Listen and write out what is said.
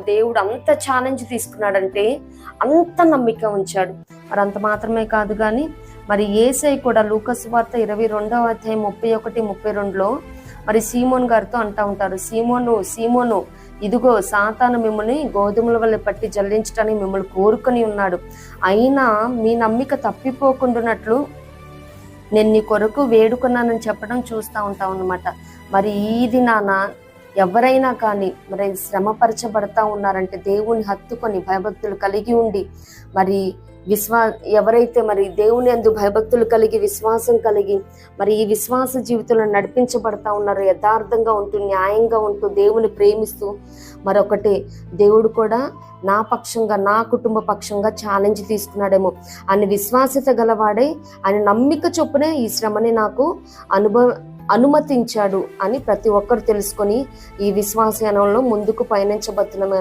దేవుడు అంత ఛాలెంజ్ తీసుకున్నాడంటే అంత నమ్మిక ఉంచాడు. మరి అంత మాత్రమే కాదు కానీ మరి యేసయ్య కూడా లూకా సువార్త 22:31-32లో మరి సీమోన్ గారితో అంటూ ఉంటారు, సీమోను సీమోను, ఇదిగో సాతాను మిమ్మల్ని గోధుమల వల్ల పట్టి జల్లించడానికి మిమ్మల్ని కోరుకొని ఉన్నాడు, అయినా మీ నమ్మిక తప్పిపోకుండానట్లు నేను నీ కొరకు వేడుకున్నానని చెప్పడం చూస్తూ ఉంటాం అన్నమాట. మరి ఈ దినాన ఎవరైనా కానీ మరి శ్రమపరచబడతా ఉన్నారంటే దేవుని హత్తుకొని భయభక్తులు కలిగి ఉండి మరి ఎవరైతే మరి దేవుని యందు భయభక్తులు కలిగి విశ్వాసం కలిగి మరి ఈ విశ్వాస జీవితంలో నడిపించబడతా ఉన్నారు, యథార్థంగా ఉంటూ న్యాయంగా ఉంటూ దేవుని ప్రేమిస్తూ, మరొకటి దేవుడు కూడా నా పక్షంగా నా కుటుంబ పక్షంగా ఛాలెంజ్ తీసుకున్నాడేమో అని విశ్వాసత గలవాడే ఆయన నమ్మిక చొప్పునే ఈ శ్రమని నాకు అనుమతించాడు అని ప్రతి ఒక్కరు తెలుసుకొని ఈ విశ్వాసయానంలో ముందుకు పయనించబోతున్నామని